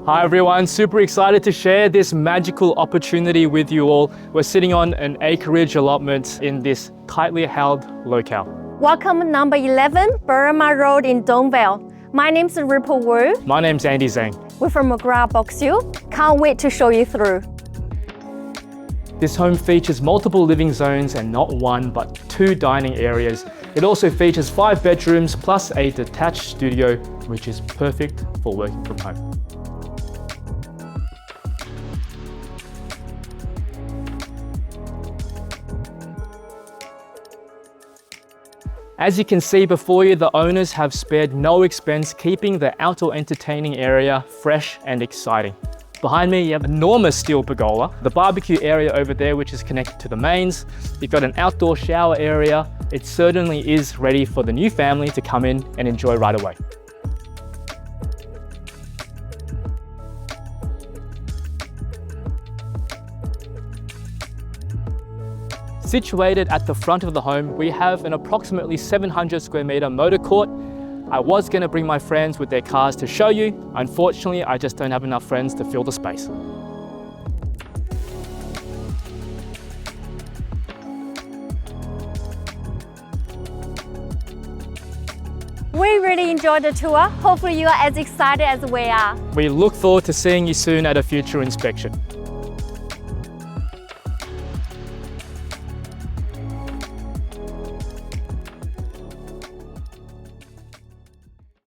Hi everyone, super excited to share this magical opportunity with you all. We're sitting on an acreage allotment in this tightly held locale. Welcome number 11, Berrima Road in Donvale. My name's Ripple Wu. My name's Andy Zhang. We're from Boasting. Can't wait to show you through. This home features multiple living zones and not one but 2 dining areas. It also features 5 bedrooms plus a detached studio, which is perfect for working from home. As you can see before you, the owners have spared no expense keeping the outdoor entertaining area fresh and exciting. Behind me, you have an enormous steel pergola, the barbecue area over there, which is connected to the mains. You've got an outdoor shower area. It certainly is ready for the new family to come in and enjoy right away. Situated at the front of the home, we have an approximately 700 square meter motor court. I was going to bring my friends with their cars to show you. Unfortunately, I just don't have enough friends to fill the space. We really enjoyed the tour. Hopefully you are as excited as we are. We look forward to seeing you soon at a future inspection.